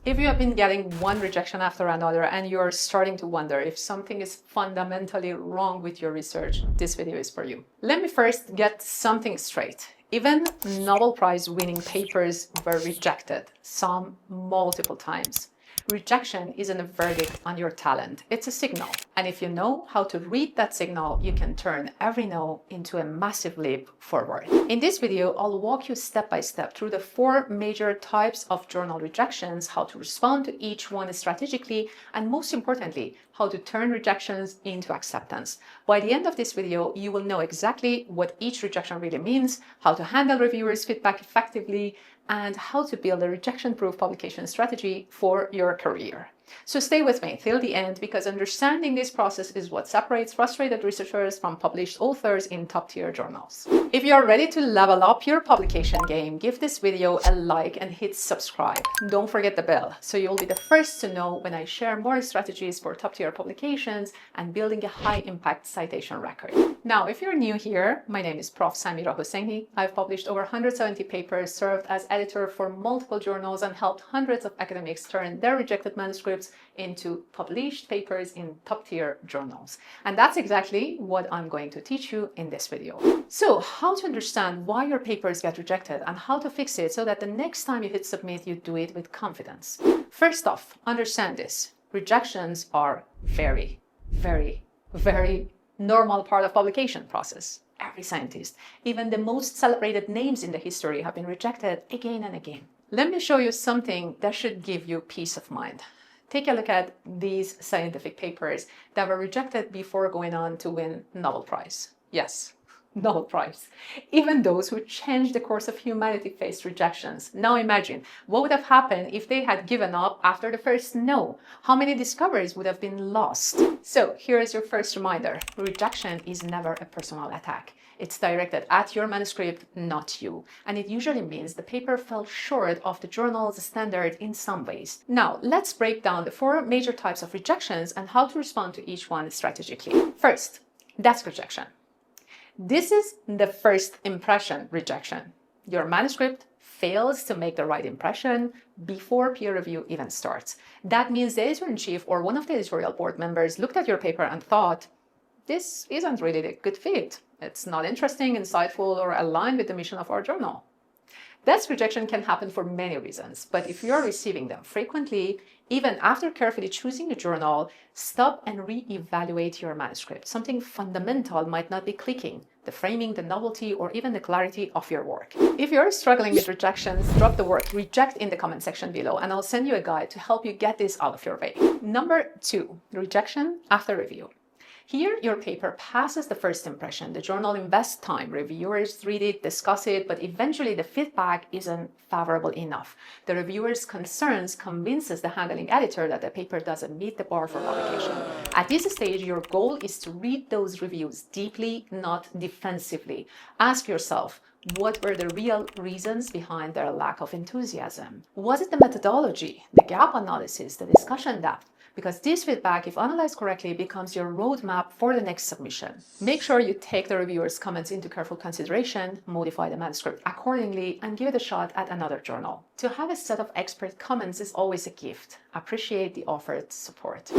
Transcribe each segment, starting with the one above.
If you have been getting one rejection after another and you're starting to wonder if something is fundamentally wrong with your research, this video is for you. Let me first get something straight. Even Nobel Prize winning papers were rejected, some multiple times. Rejection isn't a verdict on your talent, it's a signal. And if you know how to read that signal, you can turn every no into a massive leap forward. In this video, I'll walk you step by step through the 4 major types of journal rejections, how to respond to each one strategically, and most importantly, how to turn rejections into acceptance. By the end of this video, you will know exactly what each rejection really means, how to handle reviewers' feedback effectively, and how to build a rejection-proof publication strategy for your career. So stay with me till the end, because understanding this process is what separates frustrated researchers from published authors in top-tier journals. If you're ready to level up your publication game, give this video a like and hit subscribe. Don't forget the bell, so you'll be the first to know when I share more strategies for top-tier publications and building a high-impact citation record. Now, if you're new here, my name is Prof. Samira Hosseini. I've published over 170 papers, served as editor for multiple journals, and helped hundreds of academics turn their rejected manuscripts into published papers in top-tier journals. And that's exactly what I'm going to teach you in this video. So, how to understand why your papers get rejected and how to fix it so that the next time you hit submit, you do it with confidence. First off, understand this. Rejections are very normal part of publication process. Every scientist, even the most celebrated names in the history, have been rejected again and again. Let me show you something that should give you peace of mind. Take a look at these scientific papers that were rejected before going on to win Nobel Prize. Yes, Nobel Prize. Even those who changed the course of humanity faced rejections. Now imagine, what would have happened if they had given up after the first no? How many discoveries would have been lost? So here is your first reminder. Rejection is never a personal attack. It's directed at your manuscript, not you. And it usually means the paper fell short of the journal's standard in some ways. Now, let's break down the 4 major types of rejections and how to respond to each one strategically. First, desk rejection. This is the first impression rejection. Your manuscript fails to make the right impression before peer review even starts. That means the editor-in-chief or one of the editorial board members looked at your paper and thought, this isn't really a good fit. It's not interesting, insightful, or aligned with the mission of our journal. Desk rejection can happen for many reasons, but if you're receiving them frequently, even after carefully choosing a journal, stop and re-evaluate your manuscript. Something fundamental might not be clicking: the framing, the novelty, or even the clarity of your work. If you're struggling with rejections, drop the word reject in the comment section below, and I'll send you a guide to help you get this out of your way. Number 2, rejection after review. Here, your paper passes the first impression. The journal invests time. Reviewers read it, discuss it, but eventually the feedback isn't favorable enough. The reviewer's concerns convinces the handling editor that the paper doesn't meet the bar for publication. At this stage, your goal is to read those reviews deeply, not defensively. Ask yourself, what were the real reasons behind their lack of enthusiasm? Was it the methodology, the gap analysis, the discussion depth? Because this feedback, if analyzed correctly, becomes your roadmap for the next submission. Make sure you take the reviewer's comments into careful consideration, modify the manuscript accordingly, and give it a shot at another journal. To have a set of expert comments is always a gift. Appreciate the offered support.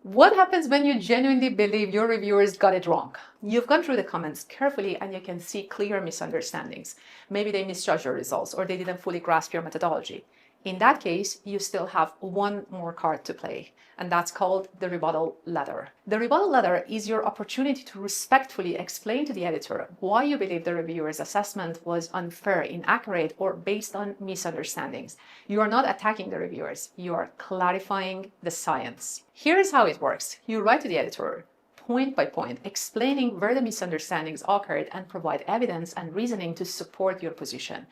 What happens when you genuinely believe your reviewers got it wrong? You've gone through the comments carefully and you can see clear misunderstandings. Maybe they misjudged your results or they didn't fully grasp your methodology. In that case, you still have one more card to play, and that's called the rebuttal letter. The rebuttal letter is your opportunity to respectfully explain to the editor why you believe the reviewer's assessment was unfair, inaccurate, or based on misunderstandings. You are not attacking the reviewers, you are clarifying the science. Here's how it works. You write to the editor, point by point, explaining where the misunderstandings occurred and provide evidence and reasoning to support your position.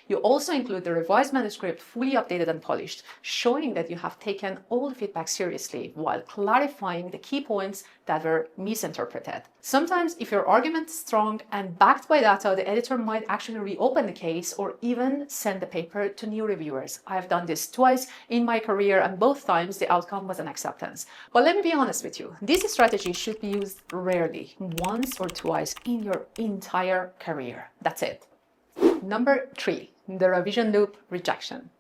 You also include the revised manuscript, fully updated and polished, showing that you have taken all the feedback seriously while clarifying the key points that were misinterpreted. Sometimes, if your argument is strong and backed by data, the editor might actually reopen the case or even send the paper to new reviewers. I've done this twice in my career, and both times the outcome was an acceptance. But let me be honest with you, this strategy should be used rarely, once or twice in your entire career. That's it. Number 3, the revision loop rejection.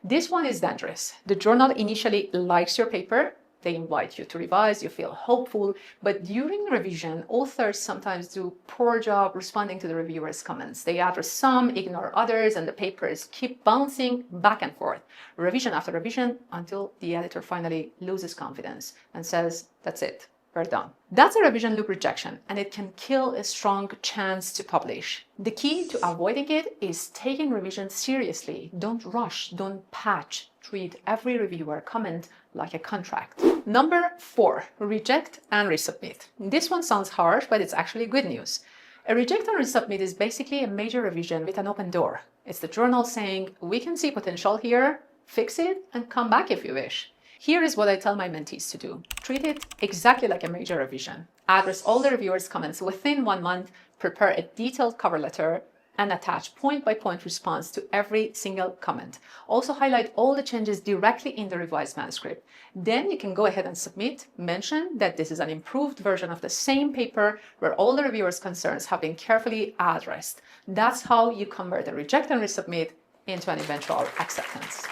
This one is dangerous. The journal initially likes your paper. They invite you to revise, you feel hopeful, but during revision, authors sometimes do poor job responding to the reviewers' comments. They address some, ignore others, and the papers keep bouncing back and forth, revision after revision, until the editor finally loses confidence and says, that's it, we're done. That's a revision loop rejection, and it can kill a strong chance to publish. The key to avoiding it is taking revision seriously. Don't rush, don't patch. Treat every reviewer comment like a contract. Number 4, reject and resubmit. This one sounds harsh, but it's actually good news. A reject and resubmit is basically a major revision with an open door. It's the journal saying, we can see potential here, fix it, and come back if you wish. Here is what I tell my mentees to do. Treat it exactly like a major revision. Address all the reviewers' comments within 1 month, prepare a detailed cover letter, and attach point-by-point response to every single comment. Also highlight all the changes directly in the revised manuscript. Then you can go ahead and submit. Mention that this is an improved version of the same paper where all the reviewers' concerns have been carefully addressed. That's how you convert a reject and resubmit into an eventual acceptance.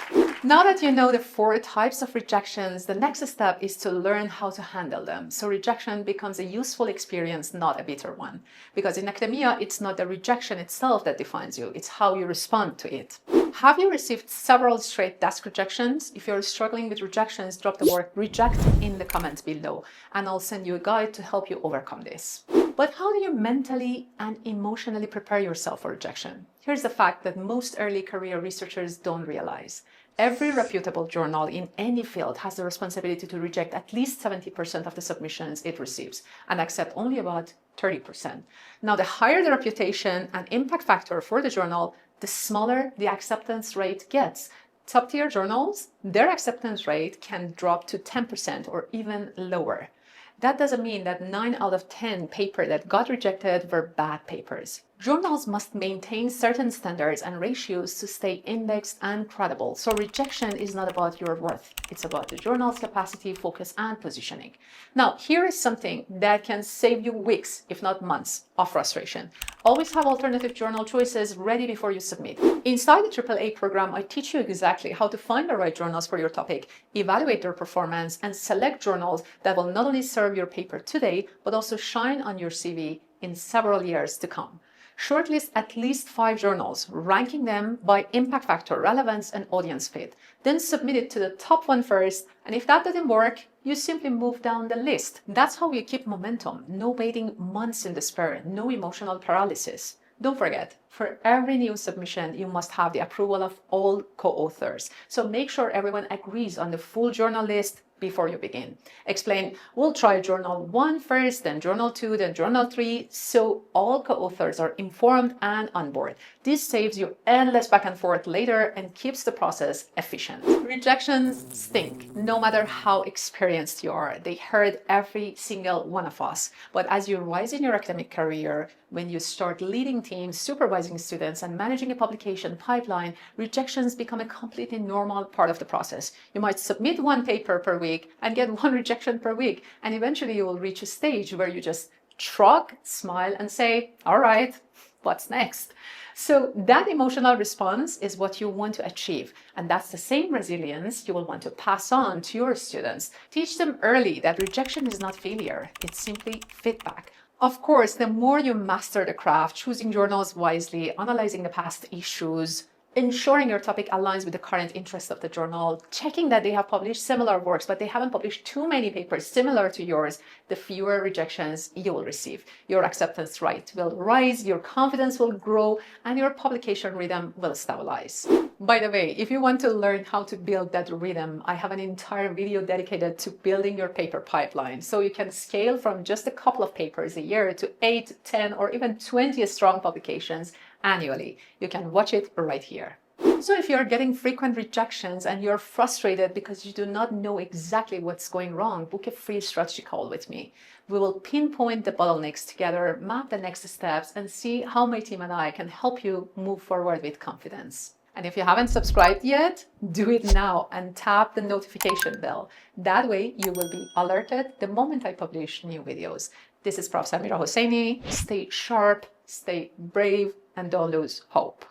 Now that you know the 4 types of rejections, the next step is to learn how to handle them. So rejection becomes a useful experience, not a bitter one. Because in academia, it's not the rejection itself that defines you, it's how you respond to it. Have you received several straight desk rejections? If you're struggling with rejections, drop the word reject in the comments below, and I'll send you a guide to help you overcome this. But how do you mentally and emotionally prepare yourself for rejection? Here's the fact that most early career researchers don't realize. Every reputable journal in any field has the responsibility to reject at least 70% of the submissions it receives and accept only about 30%. Now, the higher the reputation and impact factor for the journal, the smaller the acceptance rate gets. Top-tier journals, their acceptance rate can drop to 10% or even lower. That doesn't mean that 9 out of 10 papers that got rejected were bad papers. Journals must maintain certain standards and ratios to stay indexed and credible. So rejection is not about your worth. It's about the journal's capacity, focus, and positioning. Now, here is something that can save you weeks, if not months, of frustration. Always have alternative journal choices ready before you submit. Inside the AAA program, I teach you exactly how to find the right journals for your topic, evaluate their performance, and select journals that will not only serve your paper today, but also shine on your CV in several years to come. Shortlist at least 5 journals, ranking them by impact factor, relevance, and audience fit. Then submit it to the top one first, and if that doesn't work, you simply move down the list. That's how you keep momentum. No waiting months in despair, no emotional paralysis. Don't forget, for every new submission, you must have the approval of all co-authors. So make sure everyone agrees on the full journal list before you begin. Explain, we'll try journal 1 first, then journal 2, then journal 3, so all co-authors are informed and on board. This saves you endless back and forth later and keeps the process efficient. Rejections stink, no matter how experienced you are. They hurt every single one of us. But as you rise in your academic career, when you start leading teams, supervising students, and managing a publication pipeline, rejections become a completely normal part of the process. You might submit 1 paper per week and get 1 rejection per week, and eventually you will reach a stage where you just shrug, smile, and say, all right, what's next? So that emotional response is what you want to achieve, and that's the same resilience you will want to pass on to your students. Teach them early that rejection is not failure, it's simply feedback. Of course, the more you master the craft, choosing journals wisely, analyzing the past issues, ensuring your topic aligns with the current interest of the journal, checking that they have published similar works, but they haven't published too many papers similar to yours, the fewer rejections you will receive. Your acceptance rate will rise, your confidence will grow, and your publication rhythm will stabilize. By the way, if you want to learn how to build that rhythm, I have an entire video dedicated to building your paper pipeline. So you can scale from just a couple of papers a year to 8, 10, or even 20 strong publications annually. You can watch it right here. So if you're getting frequent rejections and you're frustrated because you do not know exactly what's going wrong, book a free strategy call with me. We will pinpoint the bottlenecks together, map the next steps, and see how my team and I can help you move forward with confidence. And if you haven't subscribed yet, do it now and tap the notification bell. That way you will be alerted the moment I publish new videos. This is Prof. Samira Hosseini. Stay sharp, stay brave, and don't lose hope.